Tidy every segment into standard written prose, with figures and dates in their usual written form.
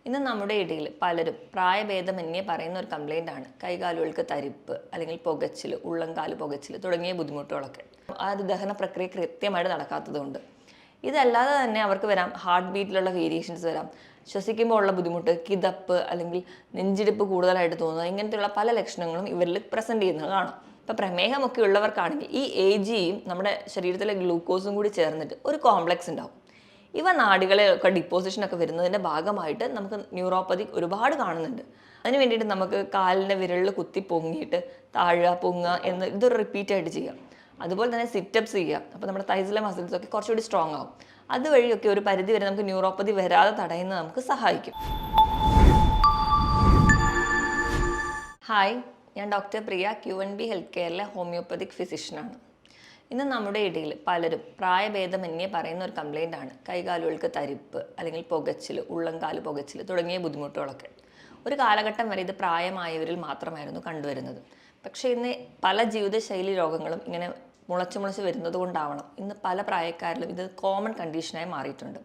ഇന്ന് നമ്മുടെ ഇടയിൽ പലരും പ്രായഭേദമന്യേ പറയുന്ന ഒരു കംപ്ലൈൻ്റ് ആണ് കൈകാലുകൾക്ക് തരിപ്പ് അല്ലെങ്കിൽ പുകച്ചിൽ, ഉള്ളംകാല് പുകച്ചിൽ തുടങ്ങിയ ബുദ്ധിമുട്ടുകളൊക്കെ. ആ ഒരു ദഹന പ്രക്രിയ കൃത്യമായിട്ട് നടക്കാത്തതുകൊണ്ട്. ഇതല്ലാതെ തന്നെ അവർക്ക് വരാം ഹാർട്ട് ബീറ്റിലുള്ള വേരിയേഷൻസ് വരാം, ശ്വസിക്കുമ്പോൾ ഉള്ള ബുദ്ധിമുട്ട്, കിതപ്പ് അല്ലെങ്കിൽ നെഞ്ചിടിപ്പ് കൂടുതലായിട്ട് തോന്നുക, ഇങ്ങനത്തെയുള്ള പല ലക്ഷണങ്ങളും ഇവരിൽ പ്രസൻറ്റ് ചെയ്യുന്നത് കാണാം. ഇപ്പോൾ പ്രമേഹമൊക്കെ ഉള്ളവർക്കാണെങ്കിൽ ഈ AGയും നമ്മുടെ ശരീരത്തിലെ ഗ്ലൂക്കോസും കൂടി ചേർന്നിട്ട് ഒരു കോംപ്ലക്സ് ഉണ്ടാവും. ഇവ നാഡികളെയൊക്കെ ഡിപ്പോസിഷനൊക്കെ വരുന്നതിൻ്റെ ഭാഗമായിട്ട് നമുക്ക് ന്യൂറോപ്പതി ഒരുപാട് കാണുന്നുണ്ട്. അതിന് വേണ്ടിയിട്ട് നമുക്ക് കാലിൻ്റെ വിരലിൽ കുത്തി പൊങ്ങിയിട്ട് താഴുക, പൊങ്ങുക എന്ന് ഇതൊരു റിപ്പീറ്റായിട്ട് ചെയ്യാം. അതുപോലെ തന്നെ സിറ്റപ്സ് ചെയ്യുക. അപ്പോൾ നമ്മുടെ തൈസിലെ മസിൽസൊക്കെ കുറച്ചുകൂടി സ്ട്രോങ് ആവും. അതുവഴിയൊക്കെ ഒരു പരിധി വരെ നമുക്ക് ന്യൂറോപ്പതി വരാതെ തടയുന്നത് നമുക്ക് സഹായിക്കും. ഹായ്, ഞാൻ ഡോക്ടർ പ്രിയ, QNB ഹെൽത്ത് കെയറിലെ ഹോമിയോപ്പതിക് ഫിസിഷ്യനാണ്. ഇന്ന് നമ്മുടെ ഇടയിൽ പലരും പ്രായഭേദമന്യേ പറയുന്ന ഒരു കംപ്ലൈൻ്റ് ആണ് കൈകാലുകൾക്ക് തരിപ്പ് അല്ലെങ്കിൽ പുകച്ചിൽ, ഉള്ളംകാല് പുകച്ചിൽ തുടങ്ങിയ ബുദ്ധിമുട്ടുകളൊക്കെ. ഒരു കാലഘട്ടം വരെ ഇത് പ്രായമായവരിൽ മാത്രമായിരുന്നു കണ്ടുവരുന്നത്. പക്ഷേ ഇന്ന് പല ജീവിതശൈലി രോഗങ്ങളും ഇങ്ങനെ മുളച്ച് വരുന്നത് കൊണ്ടാവണം ഇന്ന് പല പ്രായക്കാരിലും ഇത് കോമൺ കണ്ടീഷനായി മാറിയിട്ടുണ്ട്.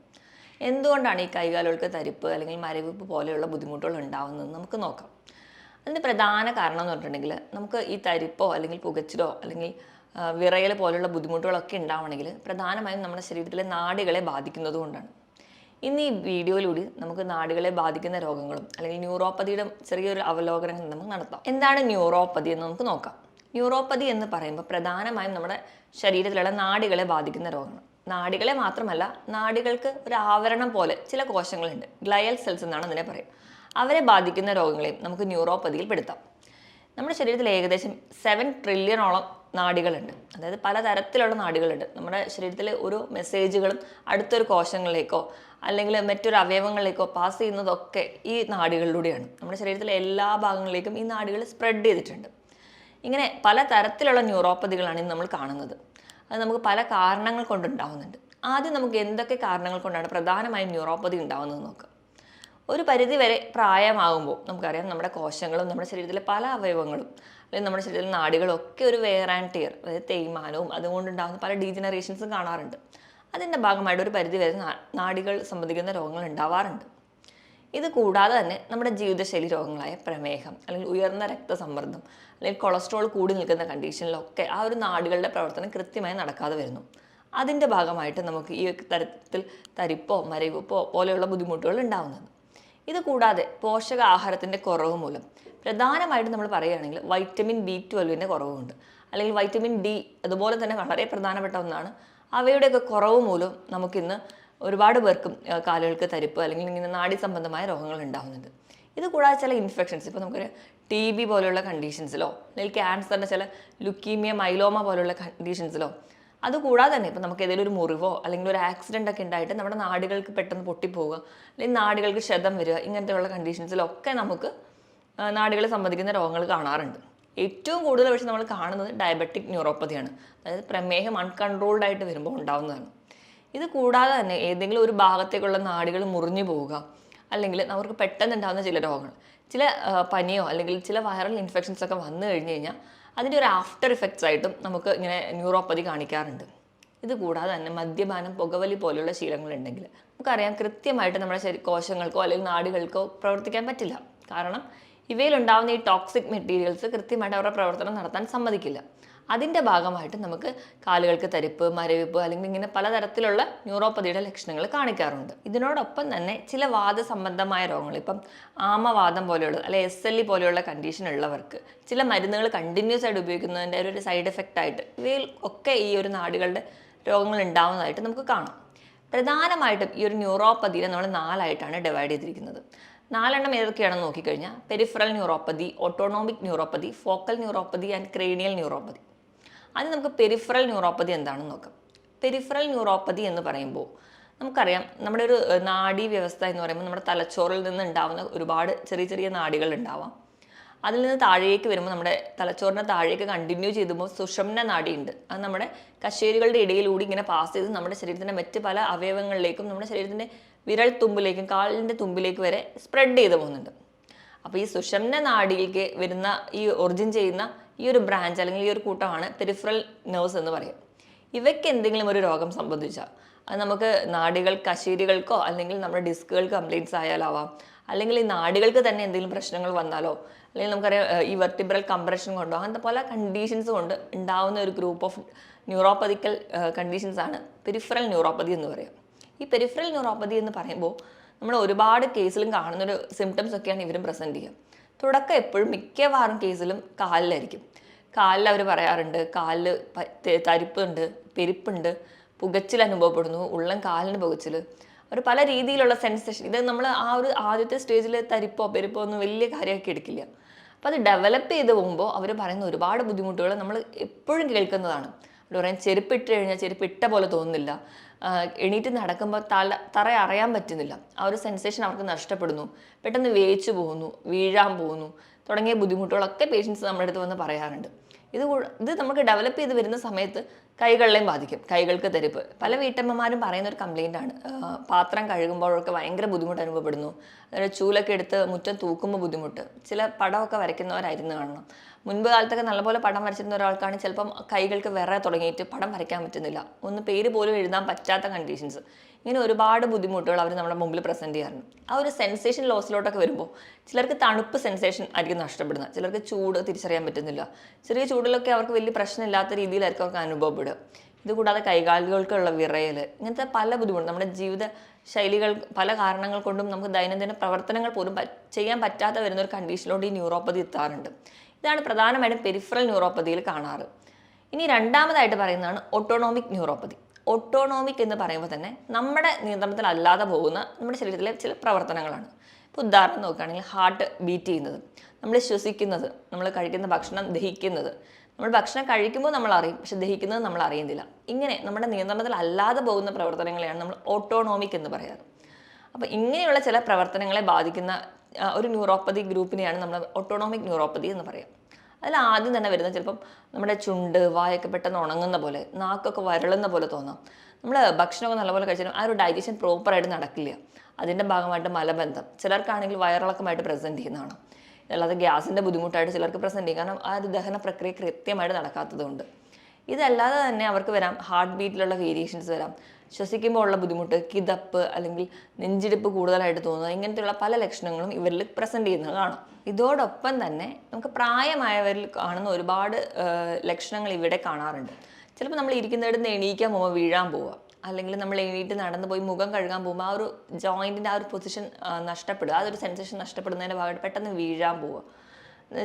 എന്തുകൊണ്ടാണ് ഈ കൈകാലുകൾക്ക് തരിപ്പ് അല്ലെങ്കിൽ മരവിപ്പ് പോലെയുള്ള ബുദ്ധിമുട്ടുകൾ ഉണ്ടാവുന്നത് നമുക്ക് നോക്കാം. അതിന് പ്രധാന കാരണം എന്ന് പറഞ്ഞിട്ടുണ്ടെങ്കിൽ നമുക്ക് ഈ തരിപ്പോ അല്ലെങ്കിൽ പുകച്ചിലോ അല്ലെങ്കിൽ വിറയൽ പോലുള്ള ബുദ്ധിമുട്ടുകളൊക്കെ ഉണ്ടാവണമെങ്കിൽ പ്രധാനമായും നമ്മുടെ ശരീരത്തിലെ നാഡികളെ ബാധിക്കുന്നത് കൊണ്ടാണ്. ഇന്ന് ഈ വീഡിയോയിലൂടെ നമുക്ക് നാഡികളെ ബാധിക്കുന്ന രോഗങ്ങളും അല്ലെങ്കിൽ ന്യൂറോപ്പതിയുടെ ചെറിയൊരു അവലോകനങ്ങൾ നമുക്ക് നടത്താം. എന്താണ് ന്യൂറോപ്പതി എന്ന് നമുക്ക് നോക്കാം. ന്യൂറോപ്പതി എന്ന് പറയുമ്പോൾ പ്രധാനമായും നമ്മുടെ ശരീരത്തിലുള്ള നാഡികളെ ബാധിക്കുന്ന രോഗങ്ങൾ. നാഡികളെ മാത്രമല്ല, നാഡികൾക്ക് ഒരു ആവരണം പോലെ ചില കോശങ്ങളുണ്ട്, ഗ്ലയൽ സെൽസ് എന്നാണ് അതിനെ പറയുക. അവരെ ബാധിക്കുന്ന രോഗങ്ങളെയും നമുക്ക് ന്യൂറോപ്പതിയിൽ പെടുത്താം. നമ്മുടെ ശരീരത്തിൽ ഏകദേശം 7 ട്രില്യണോളം നാഡികളുണ്ട്. അതായത് പലതരത്തിലുള്ള നാഡികളുണ്ട്. നമ്മുടെ ശരീരത്തിലെ ഓരോ മെസ്സേജുകളും അടുത്തൊരു കോശങ്ങളിലേക്കോ അല്ലെങ്കിൽ മറ്റൊരു അവയവങ്ങളിലേക്കോ പാസ് ചെയ്യുന്നതൊക്കെ ഈ നാഡികളിലൂടെയാണ്. നമ്മുടെ ശരീരത്തിലെ എല്ലാ ഭാഗങ്ങളിലേക്കും ഈ നാഡികൾ സ്പ്രെഡ് ചെയ്തിട്ടുണ്ട്. ഇങ്ങനെ പലതരത്തിലുള്ള ന്യൂറോപ്പതികളാണ് ഇന്ന് നമ്മൾ കാണുന്നത്. അത് നമുക്ക് പല കാരണങ്ങൾ കൊണ്ടുണ്ടാവുന്നുണ്ട്. ആദ്യം നമുക്ക് എന്തൊക്കെ കാരണങ്ങൾ കൊണ്ടാണ് പ്രധാനമായും ന്യൂറോപ്പതി ഉണ്ടാവുന്നത് നോക്കാം. ഒരു പരിധി വരെ പ്രായമാകുമ്പോൾ നമുക്കറിയാം നമ്മുടെ കോശങ്ങളും നമ്മുടെ ശരീരത്തിലെ പല അവയവങ്ങളും അല്ലെങ്കിൽ നമ്മുടെ ശരീരത്തിലെ നാഡികളും ഒക്കെ ഒരു വെയർ ആൻഡ് ടിയർ, അതായത് തേയ്മാനവും അതുകൊണ്ടുണ്ടാകുന്ന പല ഡീജനറേഷൻസും കാണാറുണ്ട്. അതിൻ്റെ ഭാഗമായിട്ട് ഒരു പരിധി വരെ നാഡികൾ സംബന്ധിക്കുന്ന രോഗങ്ങൾ ഉണ്ടാവാറുണ്ട്. ഇത് കൂടാതെ തന്നെ നമ്മുടെ ജീവിതശൈലി രോഗങ്ങളായ പ്രമേഹം അല്ലെങ്കിൽ ഉയർന്ന രക്തസമ്മർദ്ദം അല്ലെങ്കിൽ കൊളസ്ട്രോൾ കൂടി നിൽക്കുന്ന കണ്ടീഷനിലൊക്കെ ആ ഒരു നാഡികളുടെ പ്രവർത്തനം കൃത്യമായി നടക്കാതെ വരുന്നു. അതിൻ്റെ ഭാഗമായിട്ട് നമുക്ക് ഈ തരത്തിൽ തരിപ്പോ മരവിപ്പോ പോലെയുള്ള ബുദ്ധിമുട്ടുകൾ ഉണ്ടാകുന്നത്. ഇത് കൂടാതെ പോഷകാഹാരത്തിൻ്റെ കുറവ് മൂലം പ്രധാനമായിട്ടും നമ്മൾ പറയുകയാണെങ്കിൽ വൈറ്റമിൻ B12 കുറവുണ്ട്, അല്ലെങ്കിൽ വൈറ്റമിൻ D അതുപോലെ തന്നെ വളരെ പ്രധാനപ്പെട്ട ഒന്നാണ്. അവയുടെയൊക്കെ കുറവ് മൂലം നമുക്കിന്ന് ഒരുപാട് പേർക്കും കാലുകൾക്ക് തരിപ്പ് അല്ലെങ്കിൽ ഇങ്ങനെ നാഡി സംബന്ധമായ രോഗങ്ങൾ ഉണ്ടാകുന്നുണ്ട്. ഇത് കൂടാതെ ചില ഇൻഫെക്ഷൻസ്, ഇപ്പോൾ നമുക്കൊരു TB പോലെയുള്ള കണ്ടീഷൻസിലോ അല്ലെങ്കിൽ ക്യാൻസറിൻ്റെ ചില ലുക്കീമിയ, മൈലോമ പോലെയുള്ള കണ്ടീഷൻസിലോ, അതുകൂടാതെ തന്നെ ഇപ്പോൾ നമുക്ക് ഏതെങ്കിലും ഒരു മുറിവോ അല്ലെങ്കിൽ ഒരു ആക്സിഡൻ്റ് ഒക്കെ ഉണ്ടായിട്ട് നമ്മുടെ നാഡികൾക്ക് പെട്ടെന്ന് പൊട്ടിപ്പോവുക അല്ലെങ്കിൽ നാഡികൾക്ക് ക്ഷതം വരിക, ഇങ്ങനത്തെയുള്ള കണ്ടീഷൻസിലൊക്കെ നമുക്ക് നാഡികളെ സംബന്ധിക്കുന്ന രോഗങ്ങൾ കാണാറുണ്ട്. ഏറ്റവും കൂടുതൽ പക്ഷേ നമ്മൾ കാണുന്നത് ഡയബറ്റിക് ന്യൂറോപ്പതിയാണ്. അതായത് പ്രമേഹം അൺകൺട്രോൾഡ് ആയിട്ട് വരുമ്പോൾ ഉണ്ടാകുന്നതാണ്. ഇത് കൂടാതെ തന്നെ ഏതെങ്കിലും ഒരു ഭാഗത്തേക്കുള്ള നാഡികൾ മുറിഞ്ഞു പോവുക, അല്ലെങ്കിൽ അവർക്ക് പെട്ടെന്ന് ഉണ്ടാകുന്ന ചില രോഗങ്ങൾ, ചില പനിയോ അല്ലെങ്കിൽ ചില വൈറൽ ഇൻഫെക്ഷൻസ് ഒക്കെ വന്നു കഴിഞ്ഞ് കഴിഞ്ഞാൽ അതിൻ്റെ ഒരു ആഫ്റ്റർ ഇഫക്ട്സ് ആയിട്ടും നമുക്ക് ഇങ്ങനെ ന്യൂറോപ്പതി കാണിക്കാറുണ്ട്. ഇത് കൂടാതെ തന്നെ മദ്യപാനം, പുകവലി പോലെയുള്ള ശീലങ്ങളുണ്ടെങ്കിൽ നമുക്കറിയാം കൃത്യമായിട്ട് നമ്മുടെ കോശങ്ങൾക്കോ അല്ലെങ്കിൽ നാഡികൾക്കോ പ്രവർത്തിക്കാൻ പറ്റില്ല. കാരണം ഇവയിലുണ്ടാകുന്ന ഈ ടോക്സിക് മെറ്റീരിയൽസ് കൃത്യമായിട്ട് അവരുടെ പ്രവർത്തനം നടത്താൻ സമ്മതിക്കില്ല. അതിൻ്റെ ഭാഗമായിട്ട് നമുക്ക് കാലുകൾക്ക് തരിപ്പ്, മരവിപ്പ് അല്ലെങ്കിൽ ഇങ്ങനെ പലതരത്തിലുള്ള ന്യൂറോപ്പതിയുടെ ലക്ഷണങ്ങൾ കാണിക്കാറുണ്ട്. ഇതിനോടൊപ്പം തന്നെ ചില വാദസംബന്ധമായ രോഗങ്ങൾ, ഇപ്പം ആമവാദം പോലെയുള്ള അല്ലെ SLE പോലെയുള്ള കണ്ടീഷൻ ഉള്ളവർക്ക് ചില മരുന്നുകൾ കണ്ടിന്യൂസ് ആയിട്ട് ഉപയോഗിക്കുന്നതിൻ്റെ ഒരു സൈഡ് എഫക്റ്റ് ആയിട്ട് ഇവയിൽ ഒക്കെ ഈ ഒരു നാഡികളുടെ രോഗങ്ങൾ ഉണ്ടാവുന്നതായിട്ട് നമുക്ക് കാണാം. പ്രധാനമായിട്ടും ഈ ഒരു ന്യൂറോപ്പതിയെ നമ്മൾ 4 ആയിട്ടാണ് ഡിവൈഡ് ചെയ്തിരിക്കുന്നത്. 4 ഏതൊക്കെയാണെന്ന് നോക്കിക്കഴിഞ്ഞാൽ peripheral neuropathy, autonomic neuropathy, focal neuropathy and cranial neuropathy. ആദ്യം നമുക്ക് പെരിഫറൽ ന്യൂറോപ്പതി എന്താണെന്ന് നോക്കാം. പെരിഫറൽ ന്യൂറോപ്പതി എന്ന് പറയുമ്പോൾ നമുക്കറിയാം നമ്മുടെ ഒരു നാഡീ വ്യവസ്ഥ എന്ന് പറയുമ്പോൾ നമ്മുടെ തലച്ചോറിൽ നിന്ന് ഉണ്ടാവുന്ന ഒരുപാട് ചെറിയ ചെറിയ നാഡികൾ ഉണ്ടാവാം. അതിൽ നിന്ന് താഴേക്ക് വരുമ്പോൾ നമ്മുടെ തലച്ചോറിൻ്റെ താഴേക്ക് കണ്ടിന്യൂ ചെയ്തുമ്പോൾ സുഷുമ്ന നാഡി ഉണ്ട്. അത് നമ്മുടെ കശേരുകളുടെ ഇടയിലൂടെ ഇങ്ങനെ പാസ് ചെയ്ത് നമ്മുടെ ശരീരത്തിൻ്റെ മറ്റ് പല അവയവങ്ങളിലേക്കും നമ്മുടെ ശരീരത്തിൻ്റെ വിരൽ തുമ്പിലേക്കും കാലിൻ്റെ തുമ്പിലേക്ക് വരെ സ്പ്രെഡ് ചെയ്ത് പോകുന്നുണ്ട്. അപ്പോൾ ഈ സുഷുമ്ന നാഡിയിലേക്ക് വരുന്ന ഈ ഒറിജിൻ ചെയ്യുന്ന ഈ ഒരു ബ്രാഞ്ച് അല്ലെങ്കിൽ ഈ ഒരു കൂട്ടമാണ് പെരിഫറൽ നെർവ്സ് എന്ന് പറയും. ഇവയ്ക്ക് എന്തെങ്കിലും ഒരു രോഗം സംബന്ധിച്ചാൽ അത് നമുക്ക് നാഡികൾ, കശേരുകൾക്കോ അല്ലെങ്കിൽ നമ്മുടെ ഡിസ്കുകൾക്ക് കംപ്ലയിൻറ്റ്സ് ആയാലാവാം, അല്ലെങ്കിൽ ഈ നാടികൾക്ക് തന്നെ എന്തെങ്കിലും പ്രശ്നങ്ങൾ വന്നാലോ, അല്ലെങ്കിൽ നമുക്കറിയാം ഈ വെർട്ടിബ്രൽ കംപ്രഷൻ കൊണ്ടോ അങ്ങനത്തെ പല കണ്ടീഷൻസ് കൊണ്ട് ഉണ്ടാവുന്ന ഒരു ഗ്രൂപ്പ് ഓഫ് ന്യൂറോപ്പതിക്കൽ കണ്ടീഷൻസ് ആണ് പെരിഫറൽ ന്യൂറോപ്പതി എന്ന് പറയുക. ഈ പെരിഫറൽ ന്യൂറോപ്പതി എന്ന് പറയുമ്പോൾ നമ്മൾ ഒരുപാട് കേസിലും കാണുന്നൊരു സിംറ്റംസ് ഒക്കെയാണ് ഇവരും പ്രസൻറ്റ് ചെയ്യുക. തുടക്കം എപ്പോഴും മിക്കവാറും കേസിലും കാലിലായിരിക്കും. കാലിൽ അവർ പറയാറുണ്ട് കാലിൽ തരിപ്പുണ്ട്, പെരുപ്പുണ്ട്, പുകച്ചിൽ അനുഭവപ്പെടുന്നു, ഉള്ളം കാലിന് പുകച്ചിൽ, ഒരു പല രീതിയിലുള്ള സെൻസേഷൻ. ഇത് നമ്മൾ ആ ഒരു ആദ്യത്തെ സ്റ്റേജിൽ തരിപ്പോ പെരുപ്പോ ഒന്നും വലിയ കാര്യമാക്കി എടുക്കില്ല. അപ്പോൾ അത് ഡെവലപ്പ് ചെയ്ത് പോകുമ്പോൾ അവർ പറയുന്ന ഒരുപാട് ബുദ്ധിമുട്ടുകൾ നമ്മൾ എപ്പോഴും കേൾക്കുന്നതാണ്. അവർ പറയാൻ ചെരുപ്പിട്ട് കഴിഞ്ഞാൽ ചെരുപ്പിട്ട പോലെ തോന്നുന്നില്ല, എണീറ്റ് നടക്കുമ്പോൾ തറ അറിയാൻ പറ്റുന്നില്ല, ആ ഒരു സെൻസേഷൻ അവർക്ക് നഷ്ടപ്പെടുന്നു, പെട്ടെന്ന് വേച്ചു പോകുന്നു, വീഴാൻ പോകുന്നു തുടങ്ങിയ ബുദ്ധിമുട്ടുകളൊക്കെ പേഷ്യൻസ് നമ്മുടെ അടുത്ത് വന്ന് പറയാറുണ്ട്. ഇത് നമുക്ക് ഡെവലപ്പ് ചെയ്ത് വരുന്ന സമയത്ത് കൈകളിലെയും ബാധിക്കും. കൈകൾക്ക് തരിപ്പ് പല വീട്ടമ്മമാരും പറയുന്ന ഒരു കംപ്ലൈൻ്റ് ആണ്. പാത്രം കഴുകുമ്പോഴൊക്കെ ഭയങ്കര ബുദ്ധിമുട്ട് അനുഭവപ്പെടുന്നു. അതായത് ചൂലൊക്കെ എടുത്ത് മുറ്റം തൂക്കുമ്പോൾ ബുദ്ധിമുട്ട്. ചില പടമൊക്കെ വരയ്ക്കുന്നവരായിരുന്നു കാണണം. മുൻപ് കാലത്തൊക്കെ നല്ലപോലെ പടം വരച്ചിരുന്ന ഒരാൾക്കാണ് ചിലപ്പം കൈകൾക്ക് വിറ തുടങ്ങിയിട്ട് പടം വരയ്ക്കാൻ പറ്റുന്നില്ല, ഒന്ന് പേര് പോലും എഴുതാൻ പറ്റാത്ത കണ്ടീഷൻസ്. ഇങ്ങനെ ഒരുപാട് ബുദ്ധിമുട്ടുകൾ അവർ നമ്മുടെ മുമ്പിൽ പ്രസൻറ്റ് ചെയ്യാറുണ്ട്. ആ ഒരു സെൻസേഷൻ ലോസിലോട്ടൊക്കെ വരുമ്പോൾ ചിലർക്ക് തണുപ്പ് സെൻസേഷൻ ആയിരിക്കും നഷ്ടപ്പെടുന്നത്, ചിലർക്ക് ചൂട് തിരിച്ചറിയാൻ പറ്റുന്നില്ല. ചെറിയ ചൂടിലൊക്കെ അവർക്ക് വലിയ പ്രശ്നമില്ലാത്ത രീതിയിലായിരിക്കും അവർക്ക് അനുഭവപ്പെടുക. ഇതുകൂടാതെ കൈകാലുകൾക്കുള്ള വിറയൽ, ഇങ്ങനത്തെ പല ബുദ്ധിമുട്ടും നമ്മുടെ ജീവിത ശൈലികൾ പല കാരണങ്ങൾ കൊണ്ടും നമുക്ക് ദൈനംദിന പ്രവർത്തനങ്ങൾ പോലും ചെയ്യാൻ പറ്റാത്ത വരുന്ന ഒരു കണ്ടീഷനിലോട്ട് ഈ ന്യൂറോപ്പതി എത്താറുണ്ട്. ഇതാണ് പ്രധാനമായിട്ടും പെരിഫറൽ ന്യൂറോപ്പതിയിൽ കാണാറ്. ഇനി രണ്ടാമതായിട്ട് പറയുന്നതാണ് ഓട്ടോണോമിക് ന്യൂറോപ്പതി. ഓട്ടോണോമിക് എന്ന് പറയുമ്പോൾ തന്നെ നമ്മുടെ നിയന്ത്രണത്തിലല്ലാതെ പോകുന്ന നമ്മുടെ ശരീരത്തിലെ ചില പ്രവർത്തനങ്ങളാണ്. ഇപ്പോൾ ഉദാഹരണം നോക്കുകയാണെങ്കിൽ ഹാർട്ട് ബീറ്റ് ചെയ്യുന്നത്, നമ്മൾ ശ്വസിക്കുന്നത്, നമ്മൾ കഴിക്കുന്ന ഭക്ഷണം ദഹിക്കുന്നത്. നമ്മൾ ഭക്ഷണം കഴിക്കുമ്പോൾ നമ്മൾ അറിയും, പക്ഷെ ദഹിക്കുന്നത് നമ്മൾ അറിയുന്നില്ല. ഇങ്ങനെ നമ്മുടെ നിയന്ത്രണത്തിൽ അല്ലാതെ പോകുന്ന പ്രവർത്തനങ്ങളെയാണ് നമ്മൾ ഓട്ടോണോമിക് എന്ന് പറയാറ്. അപ്പോൾ ഇങ്ങനെയുള്ള ചില പ്രവർത്തനങ്ങളെ ബാധിക്കുന്ന ഒരു ന്യൂറോപ്പതി ഗ്രൂപ്പിനെയാണ് നമ്മൾ ഓട്ടോണോമിക് ന്യൂറോപ്പതി എന്ന് പറയാം. അതിൽ ആദ്യം തന്നെ വരുന്നത് ചിലപ്പം നമ്മുടെ ചുണ്ട് വായൊക്കെ പെട്ടെന്ന് ഉണങ്ങുന്ന പോലെ, നാക്കൊക്കെ വരളുന്ന പോലെ തോന്നാം. നമ്മൾ ഭക്ഷണമൊക്കെ നല്ലപോലെ കഴിച്ചാലും ആ ഒരു ഡൈജഷൻ പ്രോപ്പറായിട്ട് നടക്കില്ല. അതിൻ്റെ ഭാഗമായിട്ട് മലബന്ധം, ചിലർക്കാണെങ്കിൽ വയറിളക്കമായിട്ട് പ്രസൻറ്റ് ചെയ്യുന്നതാണ്. അല്ലാതെ ഗ്യാസിൻ്റെ ബുദ്ധിമുട്ടായിട്ട് ചിലർക്ക് പ്രസൻറ്റ് ചെയ്യും, കാരണം ആ ഒരു ദഹന പ്രക്രിയ കൃത്യമായിട്ട് നടക്കാത്തതുകൊണ്ട്. ഇതല്ലാതെ തന്നെ അവർക്ക് വരാം ഹാർട്ട് ബീറ്റിലുള്ള വേരിയേഷൻസ് വരാം, ശ്വസിക്കുമ്പോൾ ഉള്ള ബുദ്ധിമുട്ട്, കിതപ്പ് അല്ലെങ്കിൽ നെഞ്ചിടിപ്പ് കൂടുതലായിട്ട് തോന്നുക, ഇങ്ങനത്തെയുള്ള പല ലക്ഷണങ്ങളും ഇവരിൽ പ്രസൻറ്റ് ചെയ്യുന്നത് കാണാം. ഇതോടൊപ്പം തന്നെ നമുക്ക് പ്രായമായവരിൽ കാണുന്ന ഒരുപാട് ലക്ഷണങ്ങൾ ഇവിടെ കാണാറുണ്ട്. ചിലപ്പോൾ നമ്മൾ ഇരിക്കുന്നിടത്ത് എണീക്കാൻ പോകുമ്പോൾ വീഴാൻ പോവുക, അല്ലെങ്കിൽ നമ്മൾ എണീറ്റ് നടന്നു പോയി മുഖം കഴുകാൻ പോകുമ്പോൾ ആ ഒരു ജോയിൻറ്റിൻ്റെ ആ ഒരു പൊസിഷൻ നഷ്ടപ്പെടുക, ആ ഒരു സെൻസേഷൻ നഷ്ടപ്പെടുന്നതിൻ്റെ ഭാഗമായിട്ട് പെട്ടെന്ന് വീഴാൻ പോവുക.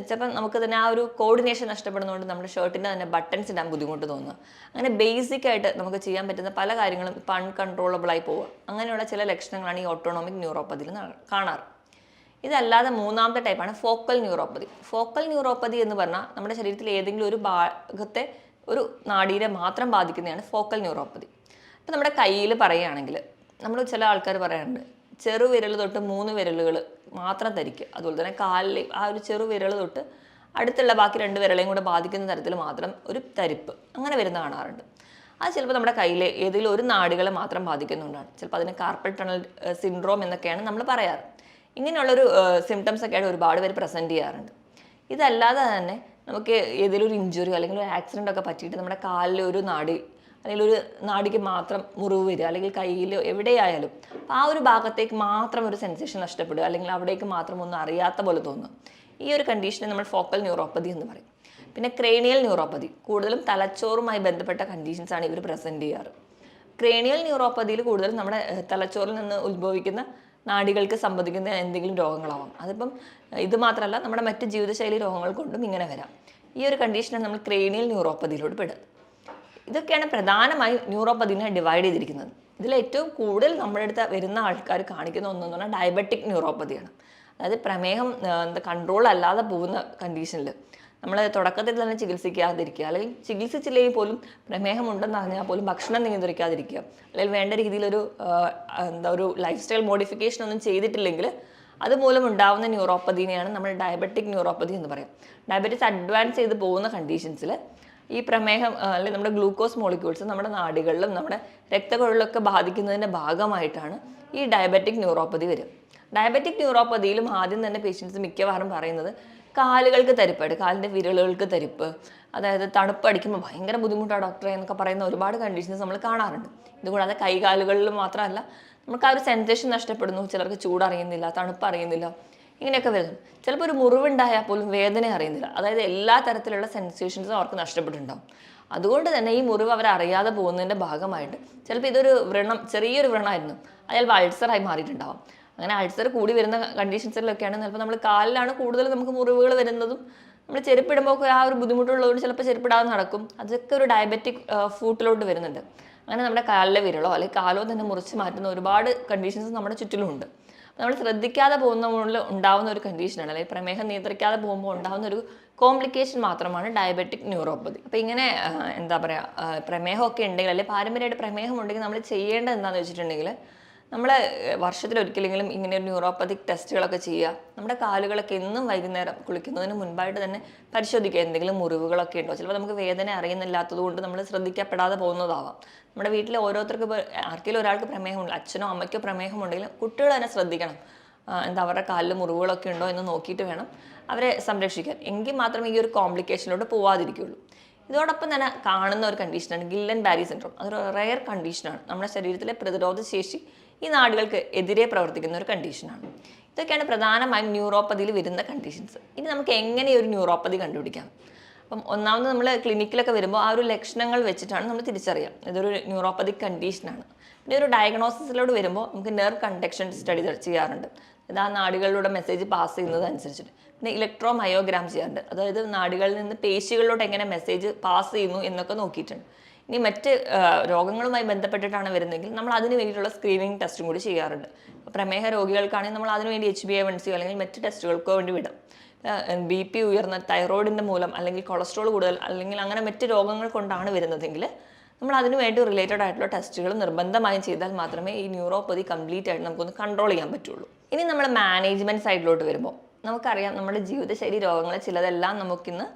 ചിലപ്പോൾ നമുക്ക് തന്നെ ആ ഒരു കോർഡിനേഷൻ നഷ്ടപ്പെടുന്നതുകൊണ്ട് നമ്മുടെ ഷർട്ടിൻ്റെ തന്നെ ബട്ടൺസ് ഇടാൻ ബുദ്ധിമുട്ട് തോന്നുക. അങ്ങനെ ബേസിക് ആയിട്ട് നമുക്ക് ചെയ്യാൻ പറ്റുന്ന പല കാര്യങ്ങളും ഇപ്പം അൺകൺട്രോളബിളായി പോവുക. അങ്ങനെയുള്ള ചില ലക്ഷണങ്ങളാണ് ഈ ഓട്ടോണോമിക് ന്യൂറോപ്പതിയിൽ കാണാറ്. ഇതല്ലാതെ മൂന്നാമത്തെ ടൈപ്പാണ് ഫോക്കൽ ന്യൂറോപ്പതി. ഫോക്കൽ ന്യൂറോപ്പതി എന്ന് പറഞ്ഞാൽ നമ്മുടെ ശരീരത്തിൽ ഏതെങ്കിലും ഒരു ഭാഗത്തെ ഒരു നാഡീരെ മാത്രം ബാധിക്കുന്നതാണ് ഫോക്കൽ ന്യൂറോപ്പതി. ഇപ്പം നമ്മുടെ കയ്യിൽ പറയുകയാണെങ്കിൽ നമ്മൾ ചില ആൾക്കാർ പറയാറുണ്ട് ചെറുവിരൽ തൊട്ട് 3 വിരലുകൾ മാത്രം ധരിക്കുക. അതുപോലെ തന്നെ കാലിൽ ആ ഒരു ചെറുവിരൽ തൊട്ട് അടുത്തുള്ള ബാക്കി 2 വിരളെയും കൂടെ ബാധിക്കുന്ന തരത്തിൽ മാത്രം ഒരു തരിപ്പ് അങ്ങനെ വരുന്ന കാണാറുണ്ട്. അത് ചിലപ്പോൾ നമ്മുടെ കയ്യിലെ ഏതെങ്കിലും ഒരു നാഡികളെ മാത്രം ബാധിക്കുന്നുണ്ടാണ്. ചിലപ്പോൾ അതിന് കാർപ്പൽ ടണൽ സിൻഡ്രോം എന്നൊക്കെയാണ് നമ്മൾ പറയാറ്. ഇങ്ങനെയുള്ളൊരു സിംറ്റംസ് ഒക്കെയാണ് ഒരുപാട് പേര് പ്രസൻറ്റ് ചെയ്യാറുണ്ട്. ഇതല്ലാതെ തന്നെ നമുക്ക് ഏതെങ്കിലും ഒരു ഇഞ്ചുറി അല്ലെങ്കിൽ ഒരു ആക്സിഡൻ്റ് ഒക്കെ പറ്റിയിട്ട് നമ്മുടെ കാലിൽ ഒരു നാഡി അല്ലെങ്കിൽ ഒരു നാടിക്ക് മാത്രം മുറിവ് വരിക, അല്ലെങ്കിൽ കയ്യിലോ എവിടെയായാലും ആ ഒരു ഭാഗത്തേക്ക് മാത്രം ഒരു സെൻസേഷൻ നഷ്ടപ്പെടുക, അല്ലെങ്കിൽ അവിടേക്ക് മാത്രം ഒന്നും അറിയാത്ത പോലെ തോന്നുക. ഈ ഒരു കണ്ടീഷനെ നമ്മൾ ഫോക്കൽ ന്യൂറോപ്പതി എന്ന് പറയും. പിന്നെ ക്രേനിയൽ ന്യൂറോപ്പതി, കൂടുതലും തലച്ചോറുമായി ബന്ധപ്പെട്ട കണ്ടീഷൻസാണ് ഇവർ പ്രസൻറ്റ് ചെയ്യാറ്. ക്രേനിയൽ ന്യൂറോപ്പതിയിൽ കൂടുതലും നമ്മുടെ തലച്ചോറിൽ നിന്ന് ഉത്ഭവിക്കുന്ന നാഡികൾക്ക് സംബന്ധിക്കുന്ന എന്തെങ്കിലും രോഗങ്ങളാവാം. അതിപ്പം ഇത് മാത്രമല്ല നമ്മുടെ മറ്റ് ജീവിതശൈലി രോഗങ്ങൾ കൊണ്ടും ഇങ്ങനെ വരാം. ഈ ഒരു കണ്ടീഷനാണ് നമ്മൾ ക്രേനിയൽ ന്യൂറോപ്പതിയിലോട്ട് പെടുക. ഇതൊക്കെയാണ് പ്രധാനമായും ന്യൂറോപ്പതിനെ ഡിവൈഡ് ചെയ്തിരിക്കുന്നത്. ഇതിൽ ഏറ്റവും കൂടുതൽ നമ്മുടെ അടുത്ത് വരുന്ന ആൾക്കാർ കാണിക്കുന്ന ഒന്നെന്ന് പറഞ്ഞാൽ ഡയബറ്റിക് ന്യൂറോപ്പതിയാണ്. അതായത് പ്രമേഹം കൺട്രോൾ അല്ലാതെ പോകുന്ന കണ്ടീഷനിൽ നമ്മൾ തുടക്കത്തിൽ തന്നെ ചികിത്സിക്കാതിരിക്കുക, അല്ലെങ്കിൽ ചികിത്സിച്ചില്ലെങ്കിൽ പോലും പ്രമേഹം ഉണ്ടെന്ന് അറിഞ്ഞാൽ പോലും ഭക്ഷണം നിയന്ത്രിക്കാതിരിക്കുക, അല്ലെങ്കിൽ വേണ്ട രീതിയിലൊരു ഒരു ലൈഫ് സ്റ്റൈൽ മോഡിഫിക്കേഷൻ ഒന്നും ചെയ്തിട്ടില്ലെങ്കിൽ അതുമൂലം ഉണ്ടാകുന്ന ന്യൂറോപ്പതിനെയാണ് നമ്മൾ ഡയബറ്റിക് ന്യൂറോപ്പതി എന്ന് പറയും. ഡയബറ്റിസ് അഡ്വാൻസ് ചെയ്ത് പോകുന്ന കണ്ടീഷൻസിൽ ഈ പ്രമേഹം അല്ലെങ്കിൽ നമ്മുടെ ഗ്ലൂക്കോസ് മോളിക്യൂൾസ് നമ്മുടെ നാഡികളിലും നമ്മുടെ രക്തക്കുഴലിലൊക്കെ ബാധിക്കുന്നതിൻ്റെ ഭാഗമായിട്ടാണ് ഈ ഡയബറ്റിക് ന്യൂറോപ്പതി വരും. ഡയബറ്റിക് ന്യൂറോപ്പതിയിലും ആദ്യം തന്നെ പേഷ്യൻസ് മിക്കവാറും പറയുന്നത് കാലുകൾക്ക് തരിപ്പായിട്ട്, കാലിൻ്റെ വിരലുകൾക്ക് തരിപ്പ്, അതായത് തണുപ്പടിക്കുമ്പോൾ ഭയങ്കര ബുദ്ധിമുട്ടാണ് ഡോക്ടറെ എന്നൊക്കെ പറയുന്ന ഒരുപാട് കണ്ടീഷൻസ് നമ്മൾ കാണാറുണ്ട്. ഇതുകൂടാതെ കൈകാലുകളിൽ മാത്രമല്ല നമുക്ക് ആ ഒരു സെൻസേഷൻ നഷ്ടപ്പെടുന്നു. ചിലർക്ക് ചൂടറിയുന്നില്ല, തണുപ്പ് അറിയുന്നില്ല, ഇങ്ങനെയൊക്കെ വരുന്നു. ചിലപ്പോൾ ഒരു മുറിവുണ്ടായാൽ പോലും വേദന അറിയുന്നില്ല. അതായത് എല്ലാ തരത്തിലുള്ള സെൻസേഷൻസും അവർക്ക് നഷ്ടപ്പെട്ടിട്ടുണ്ടാവും. അതുകൊണ്ട് തന്നെ ഈ മുറിവ് അവർ അറിയാതെ പോകുന്നതിൻ്റെ ഭാഗമായിട്ട് ചിലപ്പോൾ ഇതൊരു വ്രണം, ചെറിയൊരു വ്രണമായിരുന്നു, അത് ചിലപ്പോൾ അൾസറായി മാറിയിട്ടുണ്ടാവും. അങ്ങനെ അൾസർ കൂടി വരുന്ന കണ്ടീഷൻസിലൊക്കെയാണ് ചിലപ്പോൾ നമ്മൾ കാലിലാണ് കൂടുതൽ നമുക്ക് മുറിവുകൾ വരുന്നതും നമ്മൾ ചെരുപ്പിടുമ്പോൾ ആ ഒരു ബുദ്ധിമുട്ടുള്ളതുകൊണ്ട് ചിലപ്പോൾ ചെരുപ്പിടാതെ നടക്കും. അതൊക്കെ ഒരു ഡയബറ്റിക് ഫൂട്ടിലോട്ട് വരുന്നുണ്ട്. അങ്ങനെ നമ്മുടെ കാലിലെ വിരലോ അല്ലെങ്കിൽ കാലോ തന്നെ മുറിച്ച് മാറ്റുന്ന ഒരുപാട് കണ്ടീഷൻസ് നമ്മുടെ ചുറ്റിലുമുണ്ട്. നമ്മൾ ശ്രദ്ധിക്കാതെ പോകുന്നതുകൊണ്ട് ഉണ്ടാകുന്ന ഒരു കണ്ടീഷനാണ്, അല്ലെങ്കിൽ പ്രമേഹം നിയന്ത്രിക്കാതെ പോകുമ്പോൾ ഉണ്ടാകുന്ന ഒരു കോംപ്ലിക്കേഷൻ മാത്രമാണ് ഡയബറ്റിക് ന്യൂറോപ്പതി. അപ്പോൾ ഇങ്ങനെ എന്താ പറയുക, പ്രമേഹമൊക്കെ ഉണ്ടെങ്കിൽ അല്ലെങ്കിൽ പാരമ്പര്യമായിട്ട് പ്രമേഹം ഉണ്ടെങ്കിൽ നമ്മൾ ചെയ്യേണ്ടത് എന്താണെന്ന് വെച്ചിട്ടുണ്ടെങ്കിൽ നമ്മൾ വർഷത്തിലൊരിക്കലെങ്കിലും ഇങ്ങനെ ഒരു ന്യൂറോപ്പതിക് ടെസ്റ്റുകളൊക്കെ ചെയ്യുക. നമ്മുടെ കാലുകളൊക്കെ എന്നും വൈകുന്നേരം കുളിക്കുന്നതിന് മുൻപായിട്ട് തന്നെ പരിശോധിക്കുക, എന്തെങ്കിലും മുറിവുകളൊക്കെ ഉണ്ടോ. ചിലപ്പോൾ നമുക്ക് വേദന അറിയുന്നില്ലാത്തത് കൊണ്ട് നമ്മൾ ശ്രദ്ധിക്കപ്പെടാതെ പോകുന്നതാവാം. നമ്മുടെ വീട്ടിലെ ഓരോരുത്തർക്ക് ആർക്കെങ്കിലും ഒരാൾക്ക് പ്രമേഹമുണ്ട്, അച്ഛനോ അമ്മയ്ക്കോ പ്രമേഹമുണ്ടെങ്കിൽ കുട്ടികൾ തന്നെ ശ്രദ്ധിക്കണം. എന്താ അവരുടെ കാലിൽ മുറിവുകളൊക്കെ ഉണ്ടോ എന്ന് നോക്കിയിട്ട് വേണം അവരെ സംരക്ഷിക്കാൻ. എങ്കിൽ മാത്രമേ ഈ ഒരു കോംപ്ലിക്കേഷനിലോട്ട് പോവാതിരിക്കുകയുള്ളൂ. ഇതോടൊപ്പം തന്നെ കാണുന്ന ഒരു കണ്ടീഷനാണ് ഗില്ലൻ ബാരി സിൻഡ്രോം. അതൊരു റെയർ കണ്ടീഷനാണ്. നമ്മുടെ ശരീരത്തിലെ പ്രതിരോധ ശേഷി ഈ നാടുകൾക്ക് എതിരെ പ്രവർത്തിക്കുന്ന ഒരു കണ്ടീഷനാണ്. ഇതൊക്കെയാണ് പ്രധാനമായും ന്യൂറോപ്പതിയിൽ വരുന്ന കണ്ടീഷൻസ്. ഇനി നമുക്ക് എങ്ങനെ ഒരു ന്യൂറോപ്പതി കണ്ടുപിടിക്കാം? അപ്പം ഒന്നാമത് നമ്മൾ ക്ലിനിക്കിലൊക്കെ വരുമ്പോൾ ആ ഒരു ലക്ഷണങ്ങൾ വെച്ചിട്ടാണ് നമ്മൾ തിരിച്ചറിയാം ഇതൊരു ന്യൂറോപ്പതിക് കണ്ടീഷനാണ്. പിന്നെ ഒരു ഡയഗ്നോസിസിലോട് വരുമ്പോൾ നമുക്ക് നെർവ് കണ്ടക്ഷൻ സ്റ്റഡി ചെയ്യാറുണ്ട്. ഇത് ആ നാടുകളിലൂടെ മെസ്സേജ് പാസ് ചെയ്യുന്നത് അനുസരിച്ചിട്ട്. പിന്നെ ഇലക്ട്രോ മയോഗ്രാം ചെയ്യാറുണ്ട്, അതായത് നാടുകളിൽ നിന്ന് പേശികളിലോട്ട് എങ്ങനെ മെസ്സേജ് പാസ് ചെയ്യുന്നു എന്നൊക്കെ നോക്കിയിട്ടുണ്ട്. ഇനി മറ്റ് രോഗങ്ങളുമായി ബന്ധപ്പെട്ടിട്ടാണ് വരുന്നതെങ്കിൽ നമ്മൾ അതിന് വേണ്ടിയിട്ടുള്ള സ്ക്രീനിങ് ടെസ്റ്റും കൂടി ചെയ്യാറുണ്ട്. പ്രമേഹ രോഗികൾക്കാണെങ്കിൽ നമ്മൾ അതിനുവേണ്ടി HbA1c അല്ലെങ്കിൽ മറ്റ് ടെസ്റ്റുകൾക്കോ വേണ്ടി വിടും. BP ഉയർന്ന, തൈറോയിഡിൻ്റെ മൂലം അല്ലെങ്കിൽ കൊളസ്ട്രോൾ കൂടുതൽ അല്ലെങ്കിൽ അങ്ങനെ മറ്റ് രോഗങ്ങൾ കൊണ്ടാണ് വരുന്നതെങ്കിൽ നമ്മൾ അതിനു വേണ്ടി റിലേറ്റഡ് ആയിട്ടുള്ള ടെസ്റ്റുകൾ നിർബന്ധമായും ചെയ്താൽ മാത്രമേ ഈ ന്യൂറോപ്പതി കംപ്ലീറ്റ് ആയിട്ട് നമുക്കൊന്ന് കൺട്രോൾ ചെയ്യാൻ പറ്റുള്ളൂ. ഇനി നമ്മൾ മാനേജ്മെൻറ്റ് സൈഡിലോട്ട് വരുമ്പോൾ നമുക്കറിയാം നമ്മുടെ ജീവിതശൈലി രോഗങ്ങൾ ചിലതെല്ലാം നമുക്കിന്ന്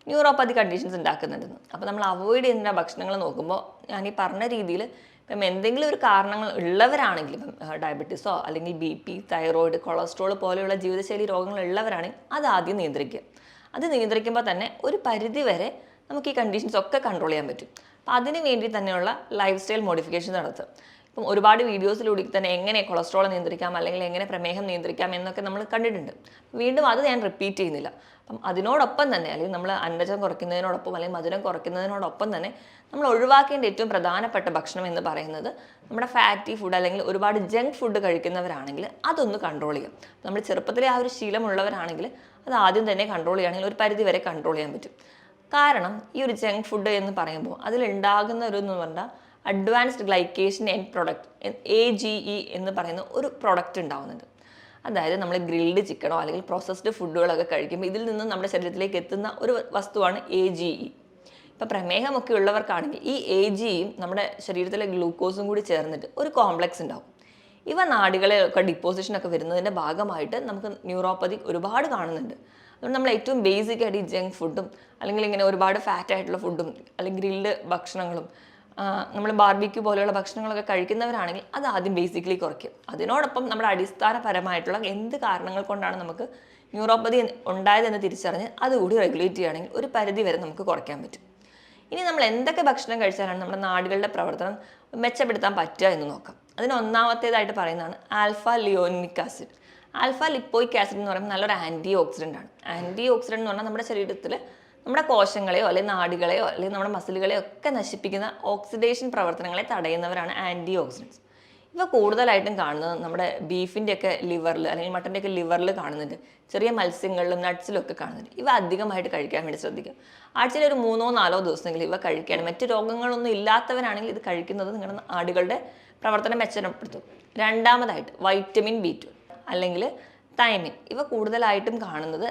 ന്യൂറോപ്പതി കണ്ടീഷൻസ് ഉണ്ടാക്കുന്നുണ്ടെന്ന്. അപ്പോൾ നമ്മൾ അവോയ്ഡ് ചെയ്യുന്ന ഭക്ഷണങ്ങൾ നോക്കുമ്പോൾ ഞാൻ ഈ പറഞ്ഞ രീതിയിൽ ഇപ്പം എന്തെങ്കിലും ഒരു കാരണങ്ങൾ ഉള്ളവരാണെങ്കിൽ, ഇപ്പം ഡയബറ്റീസോ അല്ലെങ്കിൽ BP, തൈറോയിഡ്, കൊളസ്ട്രോൾ പോലെയുള്ള ജീവിതശൈലി രോഗങ്ങൾ ഉള്ളവരാണെങ്കിൽ അത് ആദ്യം നിയന്ത്രിക്കുക. അത് നിയന്ത്രിക്കുമ്പോൾ തന്നെ ഒരു പരിധി വരെ നമുക്ക് ഈ കണ്ടീഷൻസ് ഒക്കെ കൺട്രോൾ ചെയ്യാൻ പറ്റും. അപ്പോൾ അതിന് വേണ്ടി തന്നെയുള്ള ലൈഫ് സ്റ്റൈൽ മോഡിഫിക്കേഷൻ നടത്തുക. ഇപ്പം ഒരുപാട് വീഡിയോസിലൂടെ തന്നെ എങ്ങനെ കൊളസ്ട്രോൾ നിയന്ത്രിക്കാം അല്ലെങ്കിൽ എങ്ങനെ പ്രമേഹം നിയന്ത്രിക്കാം എന്നൊക്കെ നമ്മൾ കണ്ടിട്ടുണ്ട്. വീണ്ടും അത് ഞാൻ റിപ്പീറ്റ് ചെയ്യുന്നില്ല. അപ്പം അതിനോടൊപ്പം തന്നെ അല്ലെങ്കിൽ നമ്മൾ അന്നജം കുറയ്ക്കുന്നതിനോടൊപ്പം അല്ലെങ്കിൽ മധുരം കുറയ്ക്കുന്നതിനോടൊപ്പം തന്നെ നമ്മൾ ഒഴിവാക്കേണ്ട ഏറ്റവും പ്രധാനപ്പെട്ട ഭക്ഷണം എന്ന് പറയുന്നത് നമ്മുടെ ഫാറ്റി ഫുഡ് അല്ലെങ്കിൽ ഒരുപാട് ജങ്ക് ഫുഡ് കഴിക്കുന്നവരാണെങ്കിൽ അതൊന്ന് കൺട്രോൾ ചെയ്യാം. നമ്മൾ ചെറുപ്പത്തിലെ ആ ഒരു ശീലമുള്ളവരാണെങ്കിൽ അത് ആദ്യം തന്നെ കൺട്രോൾ ചെയ്യുകയാണെങ്കിൽ ഒരു പരിധി വരെ കൺട്രോൾ ചെയ്യാൻ പറ്റും. കാരണം ഈ ഒരു ജങ്ക് ഫുഡ് എന്ന് പറയുമ്പോൾ അതിലുണ്ടാകുന്ന ഒരു എന്ന് പറഞ്ഞാൽ advanced glycation end product, AGE എന്ന് പറയുന്ന ഒരു പ്രൊഡക്റ്റ് ഉണ്ടാവുന്നുണ്ട്. അതായത് നമ്മൾ ഗ്രിൽഡ് ചിക്കനോ അല്ലെങ്കിൽ പ്രോസസ്ഡ് ഫുഡുകളൊക്കെ കഴിക്കുമ്പോൾ ഇതിൽ നിന്ന് നമ്മുടെ ശരീരത്തിലേക്ക് എത്തുന്ന ഒരു വസ്തുവാണ് AGE. ഇപ്പോൾ പ്രമേഹമൊക്കെ ഉള്ളവർക്കാണെങ്കിൽ ഈ AGEയും നമ്മുടെ ശരീരത്തിലെ ഗ്ലൂക്കോസും കൂടി ചേർന്നിട്ട് ഒരു കോംപ്ലക്സ് ഉണ്ടാവും. ഇവ നാഡികളെയൊക്കെ ഡിപ്പോസിഷനൊക്കെ വരുന്നതിൻ്റെ ഭാഗമായിട്ട് നമുക്ക് ന്യൂറോപ്പതി ഒരുപാട് കാണുന്നുണ്ട്. അതുകൊണ്ട് നമ്മൾ ഏറ്റവും ബേസിക് ആയിട്ട് ഈ ജങ്ക് ഫുഡും അല്ലെങ്കിൽ ഇങ്ങനെ ഒരുപാട് ഫാറ്റ് ആയിട്ടുള്ള ഫുഡും അല്ലെങ്കിൽ ഗ്രിൽഡ് ഭക്ഷണങ്ങളും നമ്മൾ ബാർബിക്യൂ പോലെയുള്ള ഭക്ഷണങ്ങളൊക്കെ കഴിക്കുന്നവരാണെങ്കിൽ അത് ആദ്യം ബേസിക്കലി കുറയ്ക്കും. അതിനോടൊപ്പം നമ്മുടെ അടിസ്ഥാനപരമായിട്ടുള്ള എന്ത് കാരണങ്ങൾ കൊണ്ടാണ് നമുക്ക് ന്യൂറോപ്പതി ഉണ്ടായതെന്ന് തിരിച്ചറിഞ്ഞ് അതുകൂടി റെഗുലേറ്റ് ചെയ്യുകയാണെങ്കിൽ ഒരു പരിധി വരെ നമുക്ക് കുറയ്ക്കാൻ പറ്റും. ഇനി നമ്മൾ എന്തൊക്കെ ഭക്ഷണം കഴിച്ചാലാണ് നമ്മുടെ നാടുകളുടെ പ്രവർത്തനം മെച്ചപ്പെടുത്താൻ പറ്റുക എന്ന് നോക്കാം. അതിന് ഒന്നാമത്തേതായിട്ട് പറയുന്നതാണ് alpha lipoic acid. Alpha lipoic acid എന്ന് പറയുമ്പോൾ നല്ലൊരു ആൻറ്റി ഓക്സിഡൻ്റ് ആണ്. ആൻറ്റി ഓക്സിഡൻ്റ് എന്ന് പറഞ്ഞാൽ നമ്മുടെ ശരീരത്തിൽ നമ്മുടെ കോശങ്ങളെയോ അല്ലെങ്കിൽ നാഡികളെയോ അല്ലെങ്കിൽ നമ്മുടെ മസിലുകളെയോ ഒക്കെ നശിപ്പിക്കുന്ന ഓക്സിഡേഷൻ പ്രവർത്തനങ്ങളെ തടയുന്നവരാണ് ആൻറ്റി ഓക്സിഡൻസ്. ഇവ കൂടുതലായിട്ടും കാണുന്നത് നമ്മുടെ ബീഫിൻ്റെയൊക്കെ ലിവറിൽ അല്ലെങ്കിൽ മട്ടൻ്റെയൊക്കെ ലിവറിൽ കാണുന്നുണ്ട്, ചെറിയ മത്സ്യങ്ങളിലും നട്ട്സിലും ഒക്കെ കാണുന്നുണ്ട്. ഇവ അധികമായിട്ട് കഴിക്കാൻ വേണ്ടി ശ്രദ്ധിക്കുക. ആഴ്ചയിൽ ഒരു 3-4 ദിവസമെങ്കിലും ഇവ കഴിക്കുകയാണ്. മറ്റ് രോഗങ്ങളൊന്നും ഇല്ലാത്തവരാണെങ്കിൽ ഇത് കഴിക്കുന്നത് നിങ്ങളുടെ നാടുകളുടെ പ്രവർത്തനം മെച്ചപ്പെടുത്തും. രണ്ടാമതായിട്ട് വൈറ്റമിൻ B2 അല്ലെങ്കിൽ തൈമിൻ. ഇവ കൂടുതലായിട്ടും കാണുന്നത്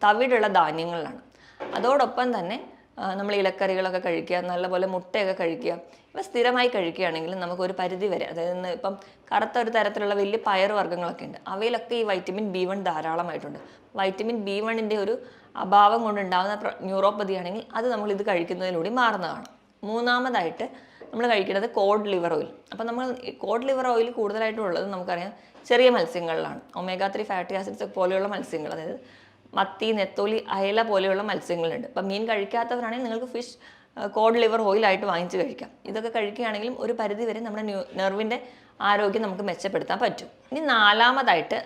തവിടുള്ള ധാന്യങ്ങളിലാണ്. അതോടൊപ്പം തന്നെ നമ്മൾ ഇലക്കറികളൊക്കെ കഴിക്കുക, നല്ലപോലെ മുട്ടയൊക്കെ കഴിക്കുക. ഇവ സ്ഥിരമായി കഴിക്കുകയാണെങ്കിൽ നമുക്കൊരു പരിധി വരെ, അതായത് ഇപ്പം കറുത്ത ഒരു തരത്തിലുള്ള വലിയ പയർ വർഗ്ഗങ്ങളൊക്കെ ഉണ്ട്, അവയിലൊക്കെ ഈ വൈറ്റമിൻ B1 ധാരാളമായിട്ടുണ്ട്. വൈറ്റമിൻ B1ൻ്റെ ഒരു അഭാവം കൊണ്ടുണ്ടാകുന്ന ന്യൂറോപ്പതി ആണെങ്കിൽ അത് നമ്മൾ ഇത് കഴിക്കുന്നതിലൂടെ മാറുന്നതാണ്. മൂന്നാമതായിട്ട് നമ്മൾ കഴിക്കുന്നത് കോഡ് ലിവർ ഓയിൽ. അപ്പം നമ്മൾ കോഡ് ലിവർ ഓയിൽ കൂടുതലായിട്ടും ഉള്ളത് നമുക്കറിയാം ചെറിയ മത്സ്യങ്ങളിലാണ്. omega-3 ഫാറ്റി ആസിഡ്സ് പോലെയുള്ള മത്സ്യങ്ങൾ, അതായത് മത്തി, നെത്തോലി, അയല പോലെയുള്ള മത്സ്യങ്ങളുണ്ട്. അപ്പം മീൻ കഴിക്കാത്തവരാണെങ്കിൽ നിങ്ങൾക്ക് കോഡ് ലിവർ ഓയിലായിട്ട് വാങ്ങിച്ച് കഴിക്കാം. ഇതൊക്കെ കഴിക്കുകയാണെങ്കിലും ഒരു പരിധി വരെ നമ്മുടെ നെർവിൻ്റെ ആരോഗ്യം നമുക്ക് മെച്ചപ്പെടുത്താൻ പറ്റും. ഇനി നാലാമതായിട്ട്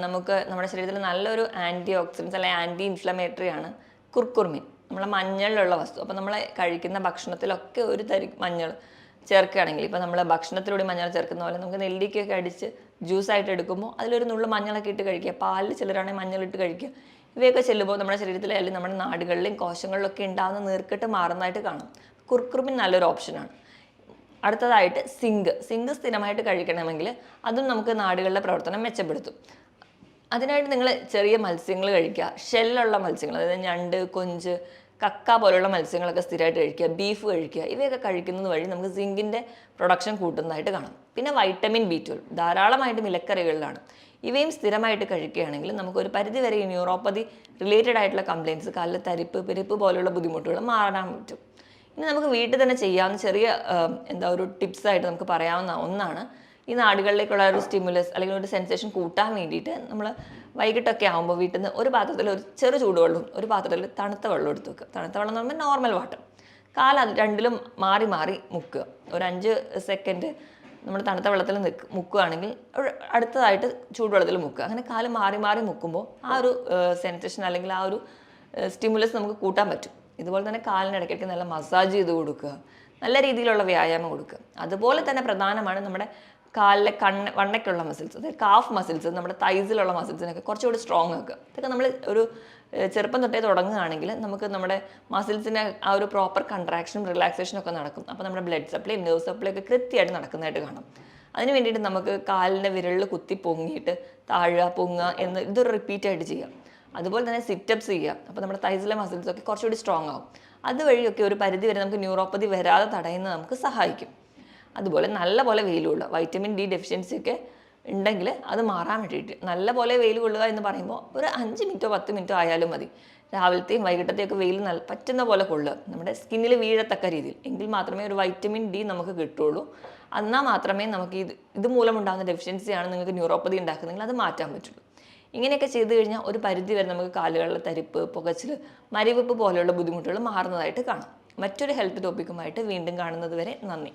നമുക്ക് നമ്മുടെ ശരീരത്തിൽ നല്ലൊരു ആൻറ്റി ഓക്സിഡൻസ് അല്ലെങ്കിൽ ആൻറ്റി ഇൻഫ്ലമേറ്ററി ആണ് കുർക്കുമിൻ, നമ്മളെ മഞ്ഞളിലുള്ള വസ്തു. അപ്പോൾ നമ്മൾ കഴിക്കുന്ന ഭക്ഷണത്തിലൊക്കെ ഒരു തരി മഞ്ഞൾ ചേർക്കുകയാണെങ്കിൽ, ഇപ്പോൾ നമ്മൾ ഭക്ഷണത്തിലൂടെ മഞ്ഞൾ ചേർക്കുന്ന പോലെ നമുക്ക് നെല്ലിക്കയൊക്കെ അടിച്ച് ജ്യൂസായിട്ട് എടുക്കുമ്പോൾ അതിലൊരു നുള്ളു മഞ്ഞളൊക്കെ ഇട്ട് കഴിക്കുക, പാലിൽ ചിലരാണെങ്കിൽ മഞ്ഞളിട്ട് കഴിക്കുക. ഇവയൊക്കെ ചെല്ലുമ്പോൾ നമ്മുടെ ശരീരത്തിലെ അല്ലെങ്കിൽ നമ്മുടെ നാടുകളിലെയും കോശങ്ങളിലൊക്കെ ഉണ്ടാകുന്ന നീർക്കെട്ട് മാറുന്നതായിട്ട് കാണാം. കുർക്കുമിൻ നല്ലൊരു ഓപ്ഷനാണ്. അടുത്തതായിട്ട് സിങ്ക് സ്ഥിരമായിട്ട് കഴിക്കണമെങ്കിൽ അതും നമുക്ക് നാടുകളുടെ പ്രവർത്തനം മെച്ചപ്പെടുത്തും. അതിനായിട്ട് നിങ്ങൾ ചെറിയ മത്സ്യങ്ങൾ കഴിക്കുക, ഷെല്ലുള്ള മത്സ്യങ്ങൾ, അതായത് ഞണ്ട്, കൊഞ്ച്, കക്ക പോലുള്ള മത്സ്യങ്ങളൊക്കെ സ്ഥിരമായിട്ട് കഴിക്കുക, ബീഫ് കഴിക്കുക. ഇവയൊക്കെ കഴിക്കുന്നത് വഴി നമുക്ക് സിങ്കിൻ്റെ പ്രൊഡക്ഷൻ കൂട്ടുന്നതായിട്ട് കാണാം. പിന്നെ വൈറ്റമിൻ B12 ധാരാളമായിട്ടും ഇലക്കറികളിലാണ്. ഇവയും സ്ഥിരമായിട്ട് കഴിക്കുകയാണെങ്കിൽ നമുക്കൊരു പരിധിവരെ ഈ ന്യൂറോപ്പതി റിലേറ്റഡ് ആയിട്ടുള്ള കംപ്ലയിൻറ്റ്സ്, കാലിൽ തരിപ്പ്, പെരുപ്പ് പോലുള്ള ബുദ്ധിമുട്ടുകൾ മാറാൻ പറ്റും. ഇനി നമുക്ക് വീട്ടിൽ തന്നെ ചെയ്യാവുന്ന ചെറിയ ഒരു ടിപ്സായിട്ട് നമുക്ക് പറയാവുന്ന ഒന്നാണ്, ഈ നാടുകളിലേക്കുള്ള ഒരു സ്റ്റിമുലസ് അല്ലെങ്കിൽ ഒരു സെൻസേഷൻ കൂട്ടാൻ വേണ്ടിയിട്ട് നമ്മൾ വൈകിട്ടൊക്കെ ആകുമ്പോൾ വീട്ടിൽ നിന്ന് ഒരു പാത്രത്തിൽ ഒരു ചെറു ചൂടുവെള്ളവും ഒരു പാത്രത്തിൽ തണുത്ത വെള്ളം എടുത്ത് വെക്കുക. തണുത്ത വെള്ളം എന്ന് പറയുമ്പോൾ നോർമൽ വാട്ടർ. കാല് രണ്ടിലും മാറി മാറി മുക്കുക. ഒരു 5 സെക്കൻഡ് നമ്മൾ തണുത്ത വെള്ളത്തിൽ മുക്കുകയാണെങ്കിൽ അടുത്തതായിട്ട് ചൂടുവെള്ളത്തിൽ മുക്കുക. അങ്ങനെ കാല് മാറി മാറി മുക്കുമ്പോൾ ആ ഒരു സെൻസേഷൻ അല്ലെങ്കിൽ ആ ഒരു സ്റ്റിമുലസ് നമുക്ക് കൂട്ടാൻ പറ്റും. ഇതുപോലെ തന്നെ കാലിന് ഇടയ്ക്കിടയ്ക്ക് നല്ല മസാജ് ചെയ്ത് കൊടുക്കുക, നല്ല രീതിയിലുള്ള വ്യായാമം കൊടുക്കുക. അതുപോലെ തന്നെ പ്രധാനമാണ് നമ്മുടെ കാലിലെ വണ്ണയ്ക്കുള്ള മസിൽസ്, അതായത് കാഫ് മസിൽസ്, നമ്മുടെ തൈസിലുള്ള മസിൽസിനൊക്കെ കുറച്ചുകൂടി സ്ട്രോങ് ആക്കുക. ഇതൊക്കെ നമ്മൾ ഒരു ചെറുപ്പം തൊട്ടേ തുടങ്ങുകയാണെങ്കിൽ നമുക്ക് നമ്മുടെ മസിൽസിന് ആ ഒരു പ്രോപ്പർ കൺട്രാക്ഷനും റിലാക്സേഷനും ഒക്കെ നടക്കും. അപ്പോൾ നമ്മുടെ ബ്ലഡ് സപ്ലൈ, നെർവ് സപ്ലൈ ഒക്കെ കൃത്യമായിട്ട് നടക്കുന്നതായിട്ട് കാണാം. അതിന് വേണ്ടിയിട്ട് നമുക്ക് കാലിൻ്റെ വിരലിൽ കുത്തി പൊങ്ങിയിട്ട് താഴുക, പൊങ്ങുക എന്ന് ഇതൊരു റിപ്പീറ്റായിട്ട് ചെയ്യാം. അതുപോലെ തന്നെ സിറ്റപ്സ് ചെയ്യുക. അപ്പോൾ നമ്മുടെ തൈസിലെ മസിൽസൊക്കെ കുറച്ചുകൂടി സ്ട്രോങ് ആവും. അതുവഴിയൊക്കെ ഒരു പരിധി വരെ നമുക്ക് ന്യൂറോപ്പതി വരാതെ തടയുന്നത് നമുക്ക് സഹായിക്കും. അതുപോലെ നല്ലപോലെ വെയിൽ കൊള്ളുക. വൈറ്റമിൻ D ഡെഫിഷ്യൻസി ഒക്കെ ഉണ്ടെങ്കിൽ അത് മാറാൻ വേണ്ടിയിട്ട് നല്ലപോലെ വെയിൽ കൊള്ളുക എന്ന് പറയുമ്പോൾ ഒരു 5 മിനിറ്റോ 10 മിനിറ്റോ ആയാലും മതി. രാവിലത്തെയും വൈകിട്ടത്തെയും ഒക്കെ വെയിൽ പറ്റുന്ന പോലെ കൊള്ളുക, നമ്മുടെ സ്കിന്നിൽ വീഴത്തക്ക രീതിയിൽ. എങ്കിൽ മാത്രമേ ഒരു വൈറ്റമിൻ D നമുക്ക് കിട്ടുള്ളൂ. എന്നാൽ മാത്രമേ നമുക്ക് ഇത് മൂലമുണ്ടാകുന്ന ഡെഫിഷ്യൻസിയാണ് നിങ്ങൾക്ക് ന്യൂറോപ്പതി ഉണ്ടാക്കുന്നതെങ്കിൽ അത് മാറ്റാൻ പറ്റുള്ളൂ. ഇങ്ങനെയൊക്കെ ചെയ്തു കഴിഞ്ഞാൽ ഒരു പരിധി വരെ നമുക്ക് കാലുകളിലെ തരിപ്പ്, പുകച്ചിൽ, മരവിപ്പ് പോലെയുള്ള ബുദ്ധിമുട്ടുകൾ മാറുന്നതായിട്ട് കാണാം. മറ്റൊരു ഹെൽത്ത് ടോപ്പിക്കുമായിട്ട് വീണ്ടും കാണുന്നത് വരെ നന്ദി.